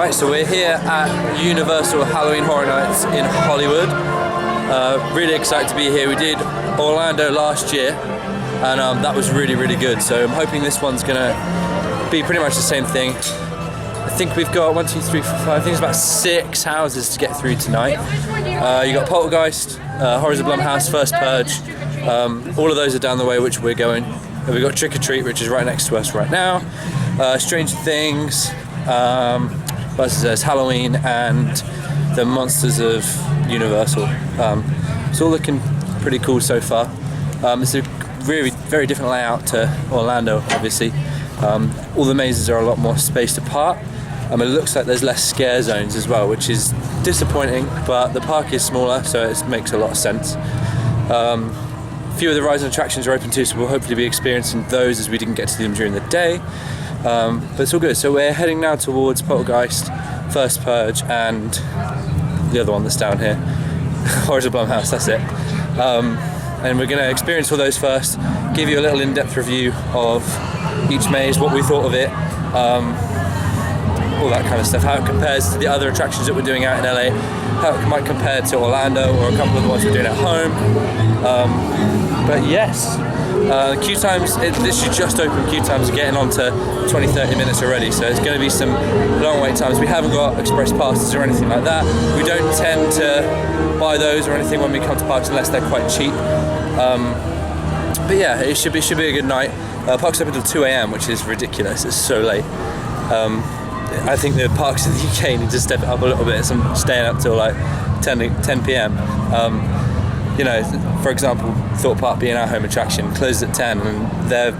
Right, so we're here at Universal Halloween Horror Nights in Hollywood. Really excited to be here. We did Orlando last year, and that was really, really good. So I'm hoping this one's gonna be pretty much the same thing. I think we've got 1, 2, 3, 4, 5. I think it's about 6 houses to get through tonight. You got Poltergeist, Horrors of Blumhouse, First Purge. All of those are down the way, which we're going. And we've got Trick or Treat, which is right next to us right now. Stranger Things, versus Halloween, and the Monsters of Universal. It's all looking pretty cool so far. It's a really very different layout to Orlando, obviously. All the mazes are a lot more spaced apart. It looks like there's less scare zones as well, which is disappointing, but the park is smaller, so it makes a lot of sense. A few of the rides and attractions are open too, so we'll hopefully be experiencing those as we didn't get to them during the day. But it's all good. So we're heading now towards Poltergeist, First Purge, and the other one that's down here, Horrors of Blumhouse, that's it. And we're going to experience all those first, give you a little in-depth review of each maze, what we thought of it, all that kind of stuff, how it compares to the other attractions that we're doing out in LA, how it might compare to Orlando or a couple of the ones we're doing at home. But yes, queue times, this should just open. Queue times are getting on to 20-30 minutes already, so it's going to be some long wait times. We haven't got express passes or anything like that. We don't tend to buy those or anything when we come to parks unless they're quite cheap. But yeah, it should be a good night. Parks open until 2 a.m, which is ridiculous. It's so late. I think the parks in the UK need to step it up a little bit. So I'm staying up till like 10 p.m. You know, for example, Thorpe Park being our home attraction closes at 10, and their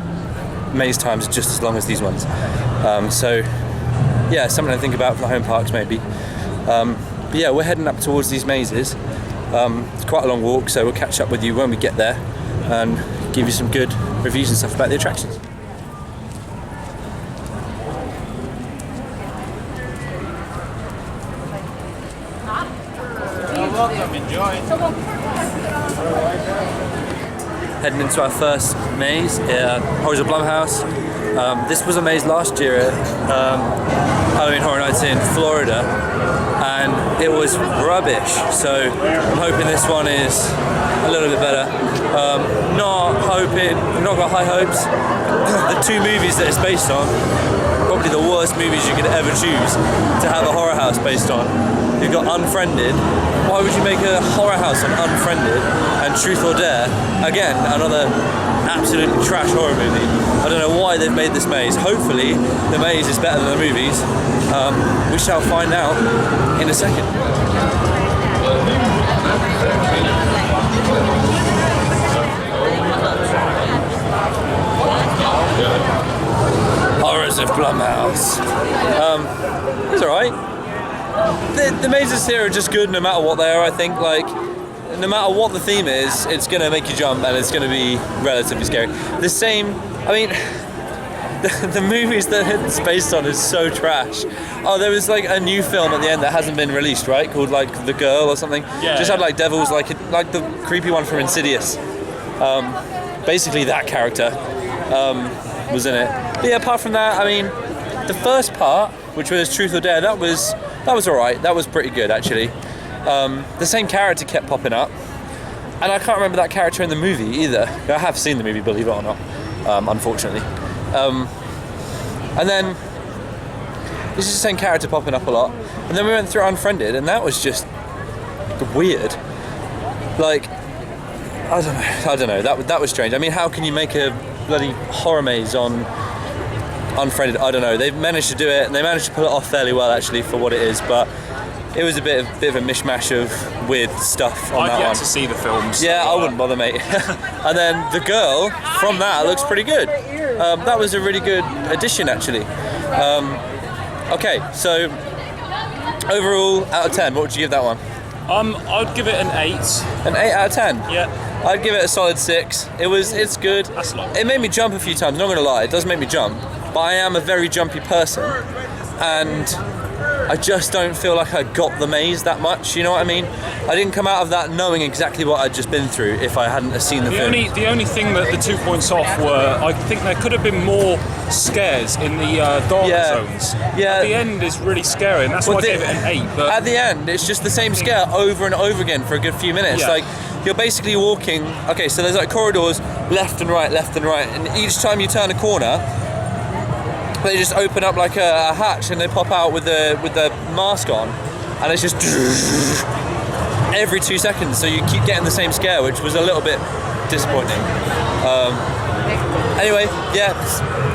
maze times are just as long as these ones. So yeah, something to think about for the home parks maybe. But yeah, we're heading up towards these mazes. It's quite a long walk, so we'll catch up with you when we get there and give you some good reviews and stuff about the attractions. Welcome, enjoy. Heading into our first maze, Horrors of Blumhouse. This was a maze last year at Halloween Horror Nights in Florida, and it was rubbish. So I'm hoping this one is a little bit better. I've not got high hopes. The 2 movies that it's based on, probably the worst movies you could ever choose to have a horror house based on. You've got Unfriended. Why would you make a horror house on Unfriended? And Truth or Dare, again, another absolutely trash horror movie. I don't know why they've made this maze. Hopefully the maze is better than the movies. We shall find out in a second. Horrors of Blumhouse. It's alright. The mazes here are just good no matter what they are, I think. Like, no matter what the theme is, it's going to make you jump and it's going to be relatively scary. The same, I mean, the movies that it's based on is so trash. Oh, there was like a new film at the end that hasn't been released, right? Called like The Girl or something. Yeah. Just had like devils, like the creepy one from Insidious. Basically that character was in it. But yeah, apart from that, I mean, the first part, which was Truth or Dare, that was alright. That was pretty good, actually. The same character kept popping up, and I can't remember that character in the movie either. I have seen the movie, believe it or not, unfortunately. And then it's just the same character popping up a lot. And then we went through Unfriended, and that was just weird. Like, I don't know. That was strange. I mean, how can you make a bloody horror maze on Unfriended? I don't know. They've managed to do it, and they managed to pull it off fairly well, actually, for what it is. But it was a bit of a mishmash of weird stuff on that one. I've yet to see the films. Yeah, I wouldn't bother, mate. And then The Girl from that looks pretty good. That was a really good addition, actually. Okay, so overall, out of 10, what would you give that one? I'd give it an 8. An 8 out of 10? Yeah. I'd give it a solid 6. It's good. That's a lot. It made me jump a few times, not gonna lie, it does make me jump. But I am a very jumpy person, and I just don't feel like I got the maze that much, you know what I mean? I didn't come out of that knowing exactly what I'd just been through if I hadn't have seen the film. The only thing that the 2 points off were, I think there could have been more scares in the dark zones. Yeah. At the end is really scary, and that's why I gave it an 8. But at the end, it's just the same scare over and over again for a good few minutes. Yeah. Like, you're basically walking, okay, so there's like corridors left and right, and each time you turn a corner, they just open up like a hatch and they pop out with the mask on, and it's just every 2 seconds, so you keep getting the same scare, which was a little bit disappointing. Anyway, yeah,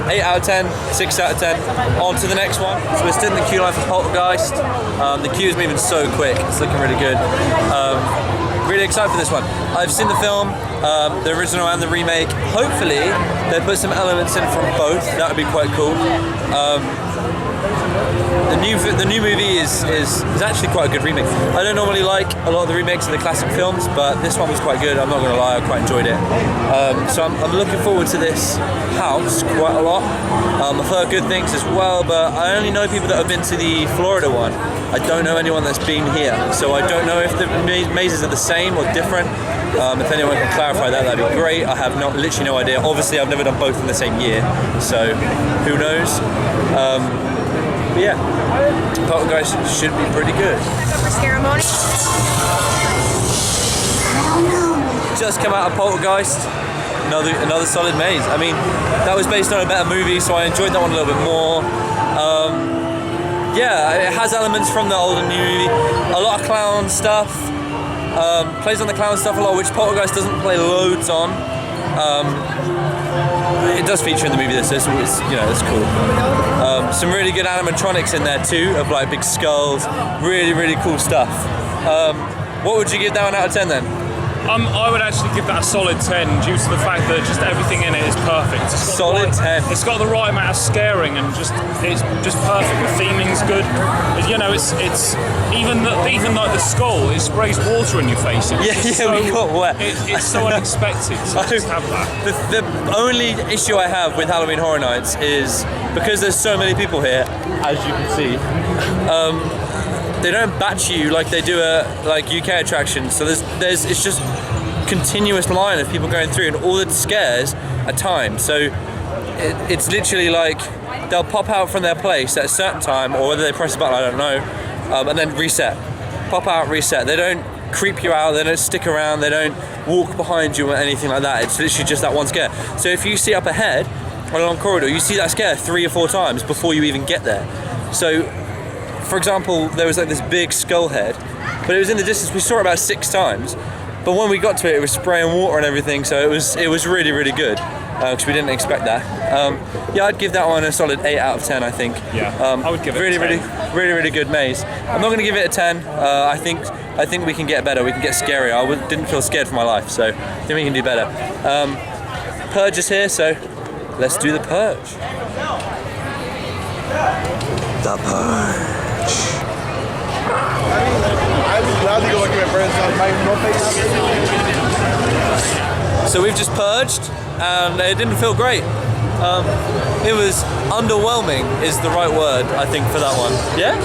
8 out of 10, 6 out of 10. On to the next one. So we're still in the queue line for Poltergeist. The queue is moving so quick, it's looking really good. Really excited for this one. I've seen the film, the original and the remake. Hopefully, they put some elements in from both. That would be quite cool. The new movie is actually quite a good remake. I don't normally like a lot of the remakes of the classic films, but this one was quite good. I'm not going to lie, I quite enjoyed it. So I'm looking forward to this house quite a lot. I've heard good things as well, but I only know people that have been to the Florida one. I don't know anyone that's been here, so I don't know if the mazes are the same or different. If anyone can clarify that, that'd be great. I have literally no idea. Obviously, I've never done both in the same year, so who knows? But yeah, Poltergeist should be pretty good. Ceremony. Just come out of Poltergeist, another solid maze. I mean, that was based on a better movie, so I enjoyed that one a little bit more. Yeah, it has elements from the older new movie. A lot of clown stuff. Plays on the clown stuff a lot, which Poltergeist doesn't play loads on. It does feature in the movie, so it's cool. Some really good animatronics in there too, of like big skulls. Really, really cool stuff. What would you give that one out of 10 then? I would actually give that a solid 10 due to the fact that just everything in it is perfect. It's got Solid 10. It's got the right amount of scaring and it's just perfect. The theming's good. You know, it's even like the skull, it sprays water in your face. We got wet. It's so unexpected to just have that. The only issue I have with Halloween Horror Nights is because there's so many people here, as you can see. They don't batch you like they do at like UK attractions. So it's just continuous line of people going through, and all the scares are timed. So it's literally like they'll pop out from their place at a certain time, or whether they press a button, I don't know, and then reset. Pop out, reset. They don't creep you out. They don't stick around. They don't walk behind you or anything like that. It's literally just that one scare. So if you see up ahead on a long corridor, you see that scare 3 or 4 times before you even get there. So, for example, there was like this big skull head, but it was in the distance. We saw it about 6 times, but when we got to it, it was spraying water and everything. So it was really, really good because we didn't expect that. Yeah, I'd give that one a solid 8 out of 10. I think. Yeah, I would give it really, a 10. really good maze. I'm not going to give it a 10. I think we can get better. We can get scarier. I didn't feel scared for my life, so I think we can do better. Purge is here, so let's do the Purge. The Purge. So we've just purged, and it didn't feel great. It was underwhelming is the right word, I think, for that one. Yeah?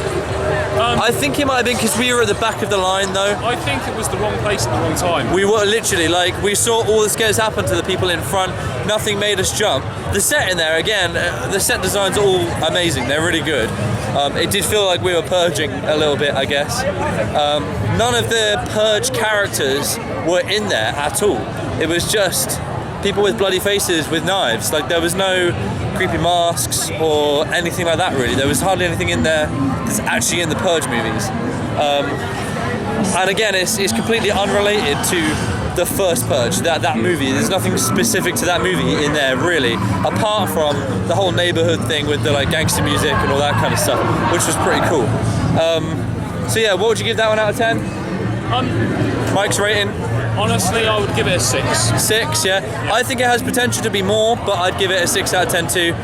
I think it might have been because we were at the back of the line, though. I think it was the wrong place at the wrong time. We were literally, like, we saw all the scares happen to the people in front. Nothing made us jump. The set in there, again, the set designs are all amazing. They're really good. It did feel like we were purging a little bit, I guess. None of the Purge characters were in there at all. It was just people with bloody faces with knives. Like, there was no creepy masks or anything like that, really. There was hardly anything in there that's actually in the Purge movies. And again, it's completely unrelated to the first Purge, that movie. There's nothing specific to that movie in there, really, apart from the whole neighborhood thing with the like gangster music and all that kind of stuff, which was pretty cool. So yeah, what would you give that one out of 10? Mike's rating? Honestly, I would give it a 6. 6, yeah. I think it has potential to be more, but I'd give it a 6 out of 10 too.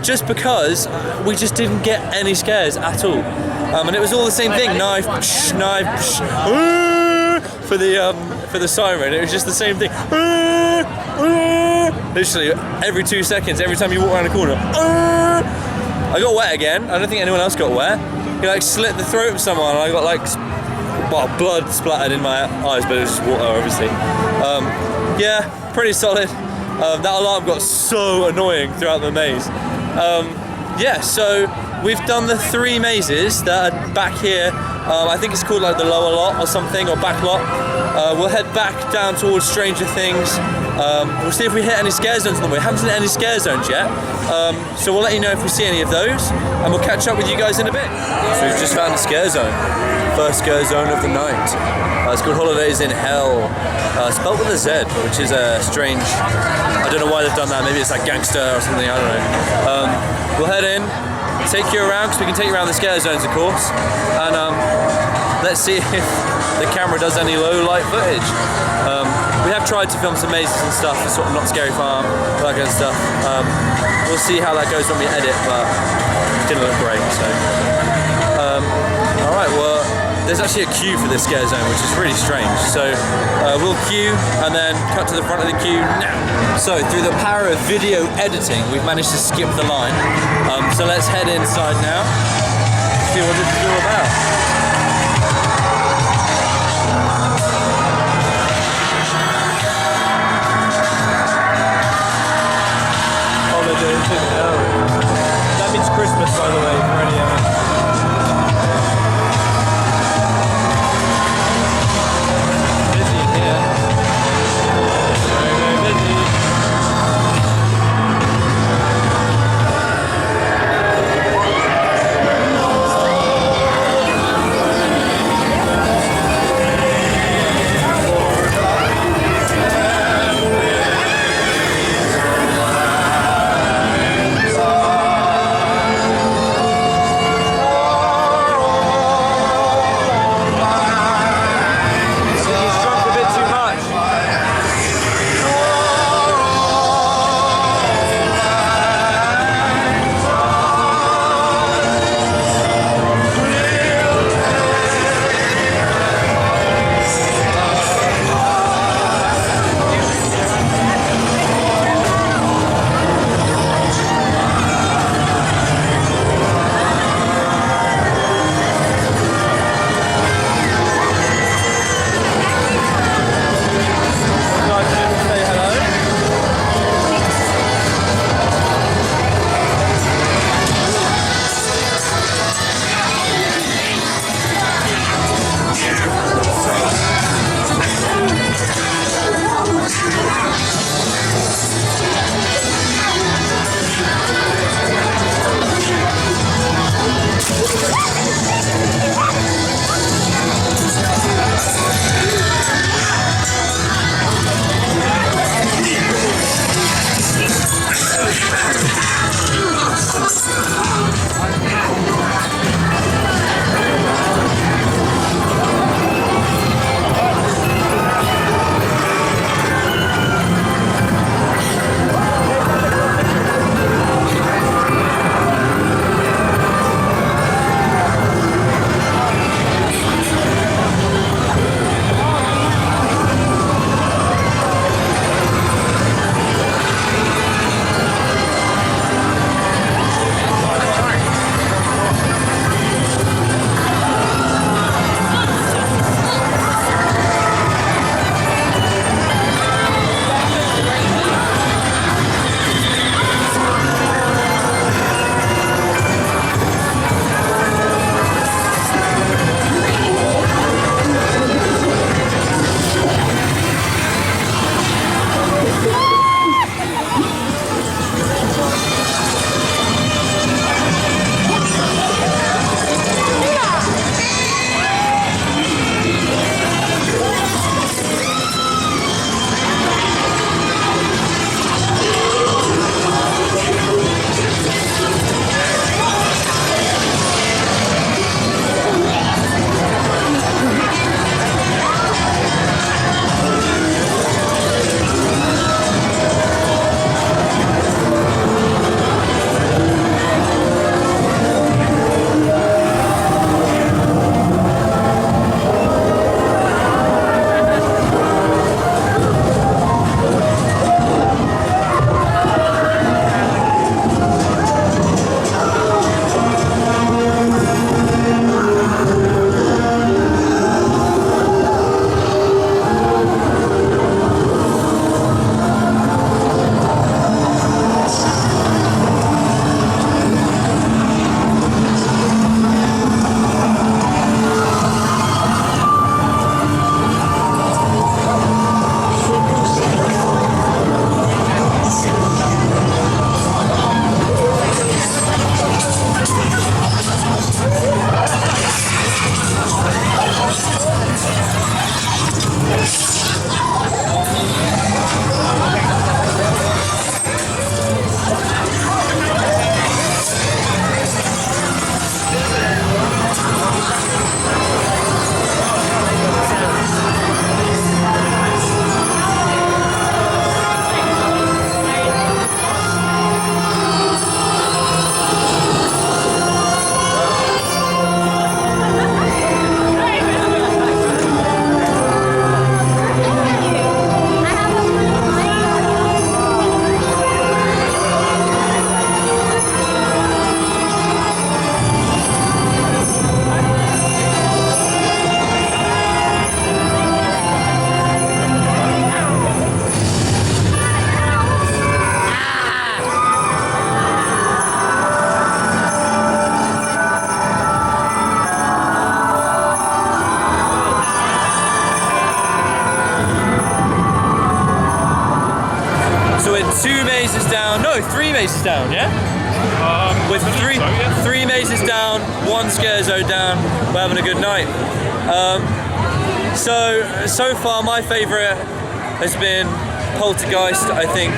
Just because we just didn't get any scares at all. And it was all the same thing, knife, psh, knife, psh, for the siren. It was just the same thing. Literally every 2 seconds, every time you walk around a corner. I got wet again. I don't think anyone else got wet. he like slit the throat of someone, and I got like blood splattered in my eyes, but it was just water, obviously. Yeah, pretty solid. That alarm got so annoying throughout the maze. Yeah, so we've done the 3 mazes that are back here. I think it's called like the lower lot or something, or back lot. We'll head back down towards Stranger Things. We'll see if we hit any scare zones on the way. Haven't seen any scare zones yet. So we'll let you know if we see any of those, and we'll catch up with you guys in a bit. So we've just found a scare zone. First scare zone of the night. It's called Holidays in Hell. Spelled with a Z, which is a strange, I don't know why they've done that. Maybe it's like gangster or something, I don't know. We'll head in, take you around, because we can take you around the scare zones, of course, and let's see if the camera does any low light footage. We have tried to film some mazes and stuff, sort of Not Scary Farm, that kind of stuff. We'll see how that goes when we edit, but it didn't look great, so. Alright, well, there's actually a queue for this scare zone, which is really strange. So we'll queue and then cut to the front of the queue now. So through the power of video editing, we've managed to skip the line. So let's head inside now, see what this is all about. Holidays in Hell. That means Christmas, by the way, for any So we're 2 mazes down, no, 3 mazes down, yeah? With three mazes down, 1 scare zone down, we're having a good night. So far my favourite has been Poltergeist, I think,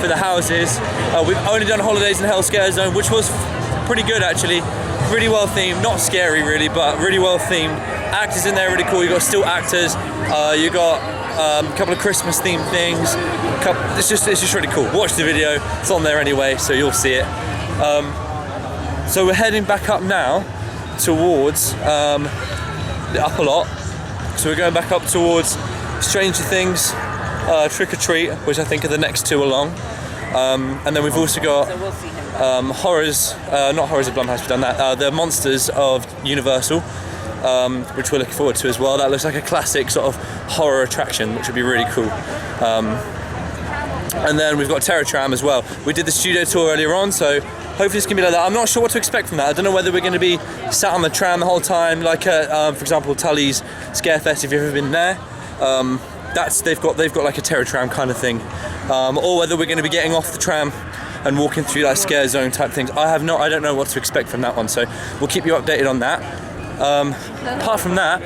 for the houses. We've only done Holidays in Hell Scare Zone, which was pretty good actually. Really well themed, not scary really, but really well themed. Actors in there really cool, you got still actors, you got a couple of Christmas themed things. It's just really cool. Watch the video, it's on there anyway, so you'll see it. So we're heading back up now towards the upper lot. So we're going back up towards Stranger Things, Trick or Treat, which I think are the next 2 along. And then we've also got Horrors, not Horrors of Blumhouse, we've done that, the Monsters of Universal, which we're looking forward to as well. That looks like a classic sort of horror attraction, which would be really cool. And then we've got Terror Tram as well. We did the studio tour earlier on, so hopefully it's going to be like that. I'm not sure what to expect from that. I don't know whether we're going to be sat on the tram the whole time, like at, for example, Tully's Scarefest, if you've ever been there. They've got like a Terror Tram kind of thing. Or whether we're going to be getting off the tram and walking through like scare zone type things. I don't know what to expect from that one, so we'll keep you updated on that. Apart from that,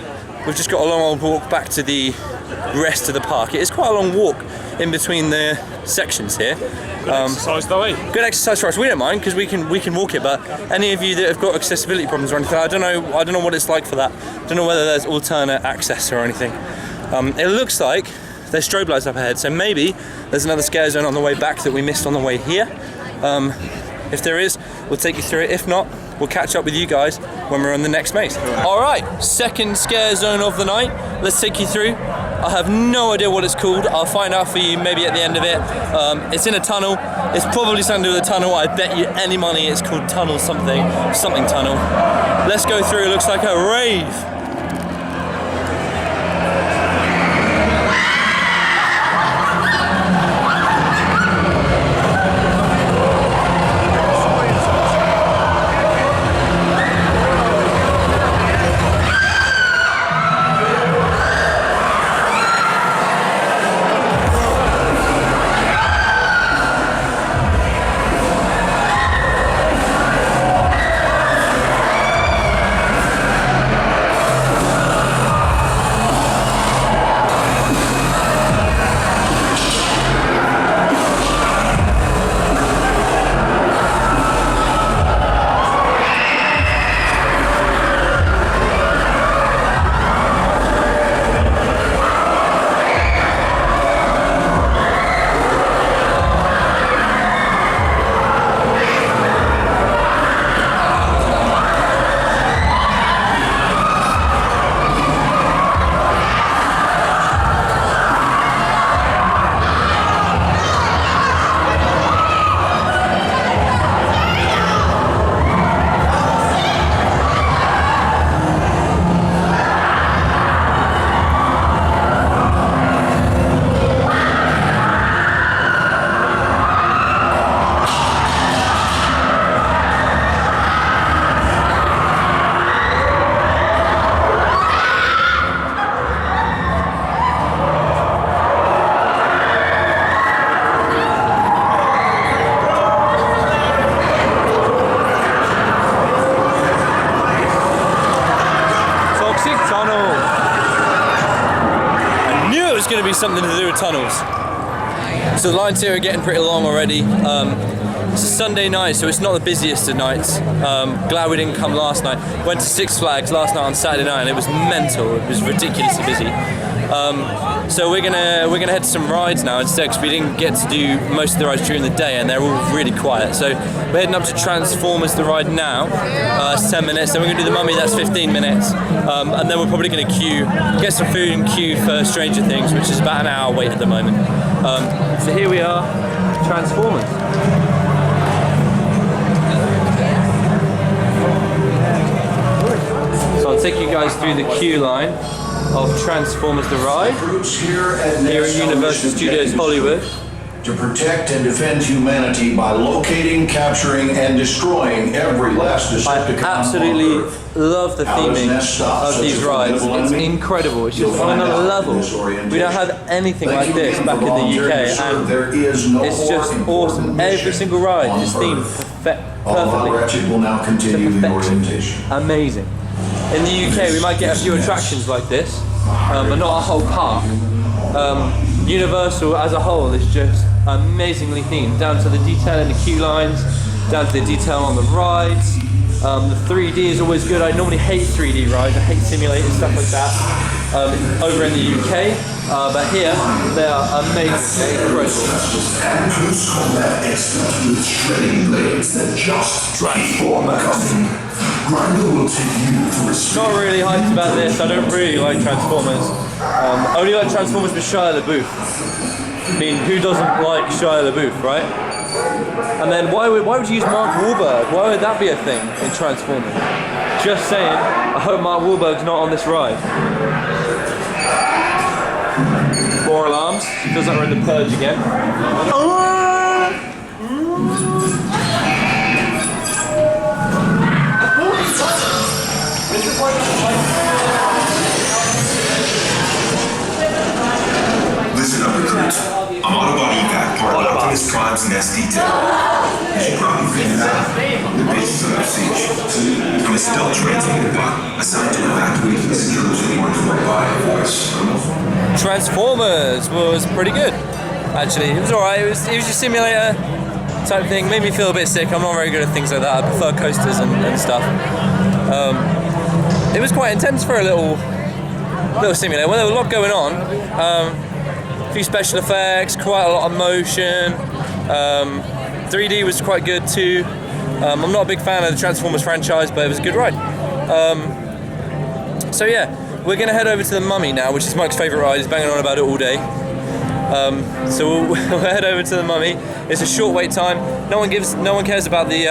we've just got a long old walk back to the rest of the park. It is quite a long walk in between the sections here. Good exercise though, eh? Good exercise for us. We don't mind because we can walk it. But any of you that have got accessibility problems or anything, I don't know what it's like for that. I don't know whether there's alternate access or anything. It looks like there's strobe lights up ahead, so maybe there's another scare zone on the way back that we missed on the way here. If there is, we'll take you through it. If not, we'll catch up with you guys when we're on the next maze. All right, second scare zone of the night. Let's take you through. I have no idea what it's called. I'll find out for you maybe at the end of it. It's in a tunnel. It's probably something to do with a tunnel. I bet you any money it's called Tunnel something tunnel. Let's go through. It looks like a rave. Going to be something to do with tunnels. So the lines here are getting pretty long already. It's a Sunday night, so it's not the busiest of nights. Glad we didn't come last night. Went to Six Flags last night on Saturday night, and it was mental. It was ridiculously busy. So we're gonna head to some rides now instead, because we didn't get to do most of the rides during the day, and they're all really quiet. So we're heading up to Transformers, the ride now. It's 10 minutes. Then we're gonna do the Mummy. That's 15 minutes, and then we're probably gonna get some food and queue for Stranger Things, which is about an hour wait at the moment. So here we are, Transformers. So I'll take you guys through the queue line of Transformers the Ride here at Universal Studios Hollywood. To protect and defend humanity by locating, capturing, and destroying every last Decepticon. I absolutely love the theming of these rides. It's incredible. It's just on another level. We don't have anything like this back in the UK, and it's just awesome. Every single ride is themed perfectly. Will now continue the orientation. Amazing. In the UK, we might get a few attractions like this, but not a whole park. Universal as a whole is just amazingly themed, down to the detail in the queue lines, down to the detail on the rides. The 3D is always good. I normally hate 3D rides, I hate simulators, stuff like that, over in the UK, but here they are amazing, incredible. And close combat expert with shredding blades that just transform a coffin. Grinder will take you to a Not really hyped about this. I don't really like Transformers. Only like Transformers with Shia LaBeouf. I mean, who doesn't like Shia LaBeouf, right? And then why would you use Mark Wahlberg? Why would that be a thing in Transformers? Just saying, I hope Mark Wahlberg's not on this ride. 4 alarms. Feels like we're in the Purge again. Listen up, recruits. I'm Autobot evac, part of Optimus Prime's Nest Detail. You should probably figure out the bases of our siege. I'm a stealth translator bot assigned to evacuate the security warrant by voice. Transformers was pretty good, actually. It was alright. It was a simulator type thing. Made me feel a bit sick. I'm not very good at things like that. I prefer coasters and stuff. It was quite intense for a little simulator. Well, there was a lot going on. A few special effects, quite a lot of motion. 3D was quite good too. I'm not a big fan of the Transformers franchise, but it was a good ride. So yeah, we're gonna head over to the Mummy now, which is Mike's favourite ride. He's banging on about it all day. So we'll head over to the Mummy. It's a short wait time. No one cares about the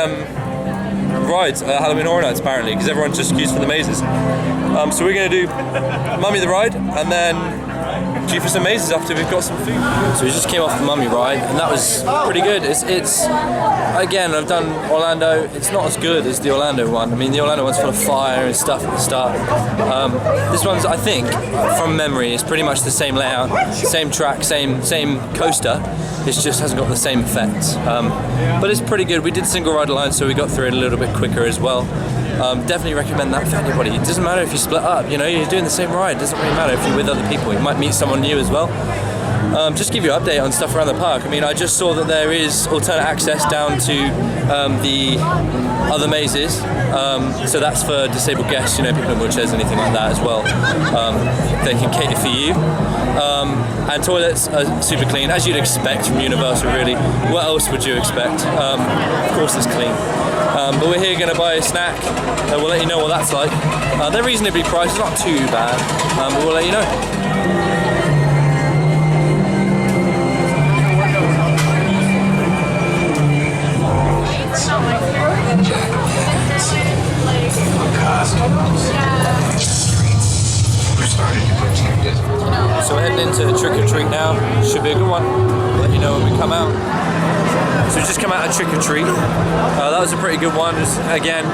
rides at Halloween Horror Nights apparently, because everyone's just queues for the mazes. So we're gonna do Mummy the ride, and then queue for some mazes after we've got some food. So we just came off the Mummy ride, and that was pretty good. It's again, I've done Orlando. It's not as good as the Orlando one. I mean, the Orlando one's full of fire and stuff at the start. This one's, I think, from memory, is pretty much the same layout, same track, same coaster. It just hasn't got the same effects. But it's pretty good. We did single ride alone, so we got through it a little bit quicker as well. Definitely recommend that for anybody. It doesn't matter if you split up, you know, you're doing the same ride. It doesn't really matter if you're with other people. You might meet someone new as well. Just give you an update on stuff around the park. I mean, I just saw that there is alternate access down to the other mazes. So that's for disabled guests, you know, people in wheelchairs, anything like that as well. They can cater for you. And toilets are super clean, as you'd expect from Universal, really. What else would you expect? Of course it's clean. But we're here going to buy a snack, and we'll let you know what that's like. They're reasonably priced, not too bad, but we'll let you know. So we're heading into Trick or Treat now. Should be a good one. We'll let you know when we come out. So we just come out of Trick or Treat. That was a pretty good one. Just, again,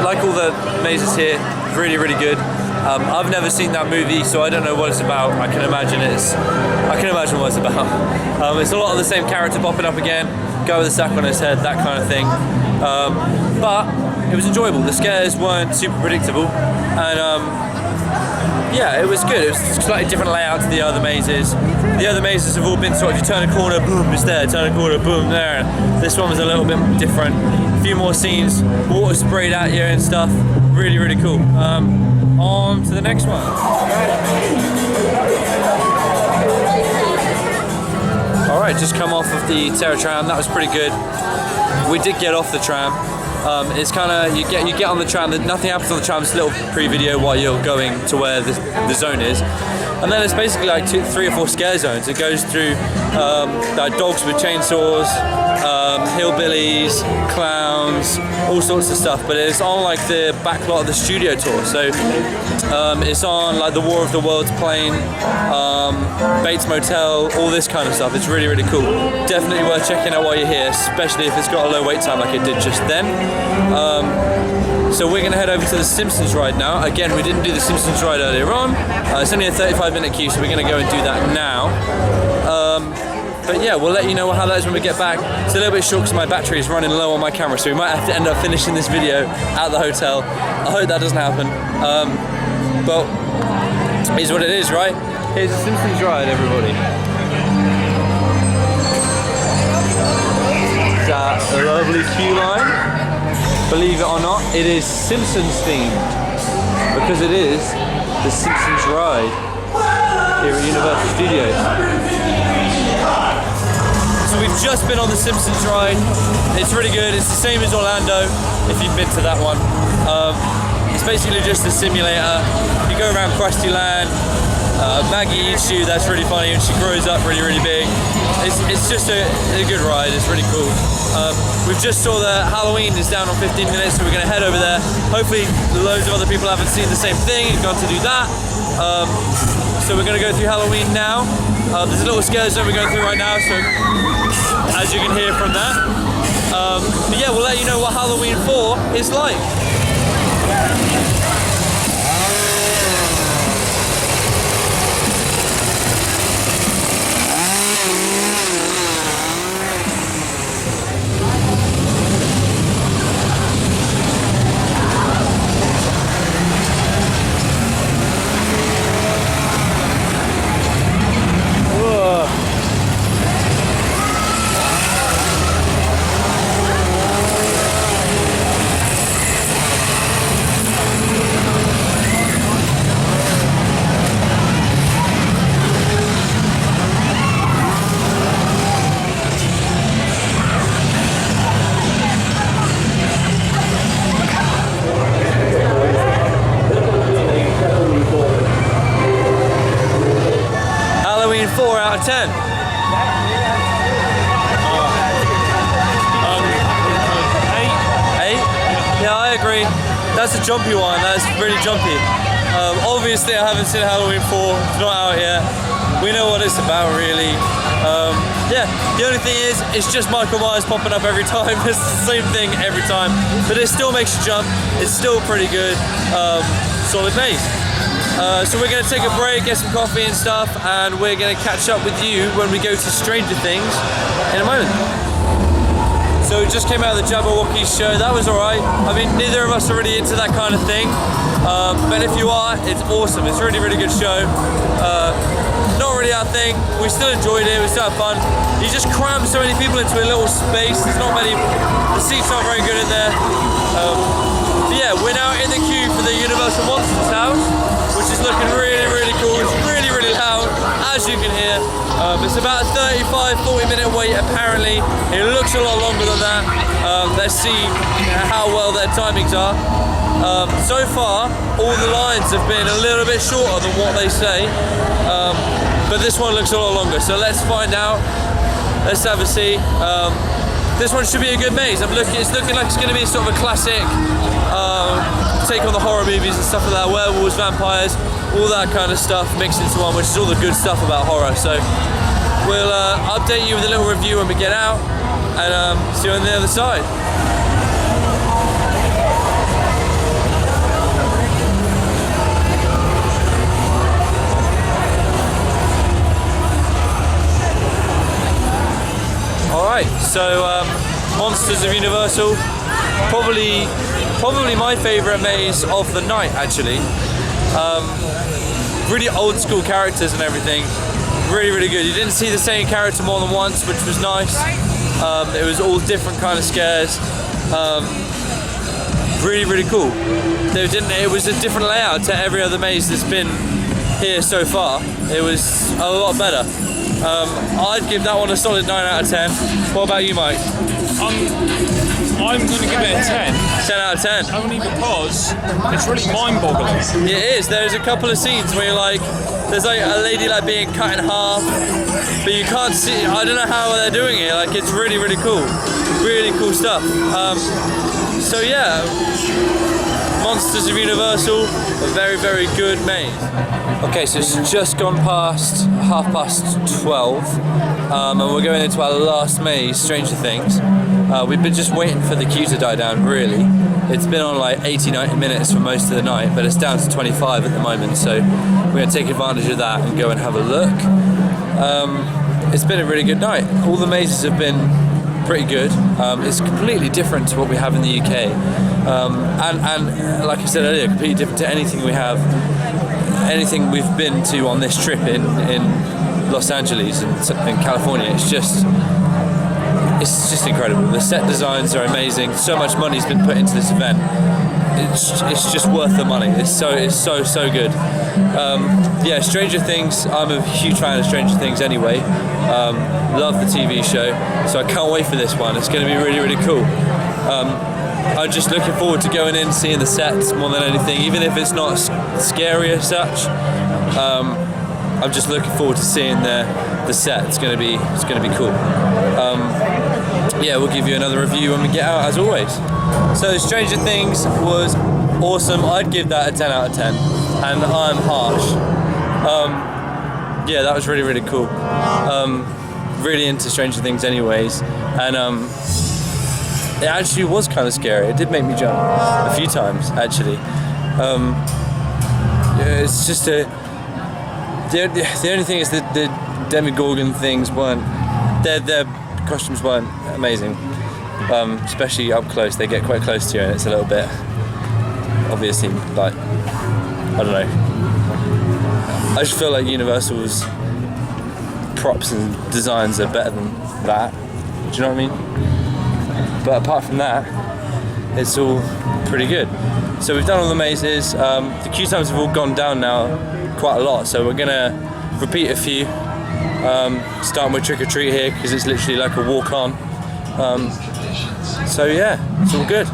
like all the mazes here, really, really good. I've never seen that movie, so I don't know what it's about. I can imagine what it's about. It's a lot of the same character popping up again, guy with a sack on his head, that kind of thing. But it was enjoyable. The scares weren't super predictable, and yeah, it was good. It was a slightly different layout to the other mazes. The other mazes have all been sort of, you turn a corner, boom, it's there, turn a corner, boom, there. This one was a little bit different. A few more scenes, water sprayed at you and stuff. Really, really cool. On to the next one. Alright, just come off of the Terra tram, that was pretty good. We did get off the tram. It's kind of, you get on the tram, nothing happens on the tram, it's a little pre-video while you're going to where the zone is. And then it's basically like 3 or 4 scare zones. It goes through like dogs with chainsaws, hillbillies, clowns, all sorts of stuff. But it's on like the back lot of the studio tour. So it's on like the War of the Worlds plane, Bates Motel, all this kind of stuff. It's really, really cool. Definitely worth checking out while you're here, especially if it's got a low wait time like it did just then. So we're going to head over to the Simpsons ride now. Again, we didn't do the Simpsons ride earlier on. It's only a 35-minute queue, so we're going to go and do that now. But yeah, we'll let you know how that is when we get back. It's a little bit short because my battery is running low on my camera, so we might have to end up finishing this video at the hotel. I hope that doesn't happen. But it is what it is, right? Here's the Simpsons ride, everybody. That lovely queue line. Believe it or not, it is Simpsons themed because it is the Simpsons ride here at Universal Studios. So we've just been on the Simpsons ride. It's really good. It's the same as Orlando if you've been to that one. It's basically just a simulator. You go around Krusty Land. Maggie eats you, that's really funny, and she grows up really, really big. It's just a good ride, it's really cool. We've just saw that Halloween is down on 15 minutes, so we're going to head over there. Hopefully loads of other people haven't seen the same thing and gone to do that. So we're going to go through Halloween now. There's a little scare zone we're going through right now, so as you can hear from that. But yeah, we'll let you know what Halloween 4 is like. Halloween 4 out of 10. 8? Yeah, I agree. That's a jumpy one. That's really jumpy. Obviously, I haven't seen Halloween 4. It's not out yet. We know what it's about, really. Yeah, the only thing is, it's just Michael Myers popping up every time. It's the same thing every time. But it still makes you jump. It's still pretty good. Solid maze. So we're going to take a break, get some coffee and stuff, and we're going to catch up with you when we go to Stranger Things in a moment. So we just came out of the Jabberwockies show. That was alright. I mean, neither of us are really into that kind of thing. But if you are, it's awesome. It's a really, really good show. Not really our thing. We still enjoyed it. We still had fun. You just cram so many people into a little space. There's not many. The seats aren't very good in there. But yeah, we're now in the queue for the Universal Monsters house, which is looking really, really cool. It's really, really loud, as you can hear. It's about a 35-40 minute wait apparently. It looks a lot longer than that. Let's see how well their timings are. So far, all the lines have been a little bit shorter than what they say, but this one looks a lot longer. So let's find out. Let's have a see. This one should be a good maze. It's looking like it's going to be sort of a classic take on the horror movies and stuff like that, werewolves, vampires, all that kind of stuff mixed into one, which is all the good stuff about horror. So we'll update you with a little review when we get out, and see you on the other side. Alright, so Monsters of Universal, probably my favourite maze of the night actually. really old school characters and everything. Really, really good. You didn't see the same character more than once, which was nice. It was all different kind of scares. Really, really cool. It was a different layout to every other maze that's been here so far. It was a lot better. I'd give that one a solid 9 out of 10. What about you, Mike? I'm going to give it a 10. 10 out of 10. Only because it's really mind-boggling. It is. There's a couple of scenes where you're like, there's like a lady like being cut in half, but you can't see. I don't know how they're doing it. Like, it's really, really cool. Really cool stuff. So yeah, Monsters of Universal, a very, very good maze. Okay, so it's just gone past 12:30, and we're going into our last maze, Stranger Things. We've been just waiting for the queue to die down, really. It's been on like 80-90 minutes for most of the night, but it's down to 25 at the moment, so we're going to take advantage of that and go and have a look. It's been a really good night. All the mazes have been pretty good. It's completely different to what we have in the UK, and like I said earlier, completely different to anything we've been to on this trip in Los Angeles and in California. It's just incredible. The set designs are amazing. So much money's been put into this event. It's just worth the money. It's so good. Yeah, Stranger Things. I'm a huge fan of Stranger Things anyway. Love the TV show, so I can't wait for this one. It's going to be really, really cool. I'm just looking forward to going in, seeing the sets more than anything, even if it's not scary as such. I'm just looking forward to seeing the set. It's going to be cool. Yeah, we'll give you another review when we get out, as always. So Stranger Things was awesome. I'd give that a 10 out of 10, and I'm harsh. Yeah, that was really, really cool. Really into Stranger Things anyways, and it actually was kind of scary. It did make me jump a few times, actually. It's just the only thing is that the Demogorgon things weren't, their costumes weren't amazing, especially up close. They get quite close to you and it's a little bit, obviously, like, I don't know. I just feel like Universal's props and designs are better than that. Do you know what I mean? But apart from that, it's all pretty good. So we've done all the mazes. The queue times have all gone down now quite a lot, so we're gonna repeat a few. Starting with Trick or Treat here because it's literally like a walk on. So yeah, it's all good.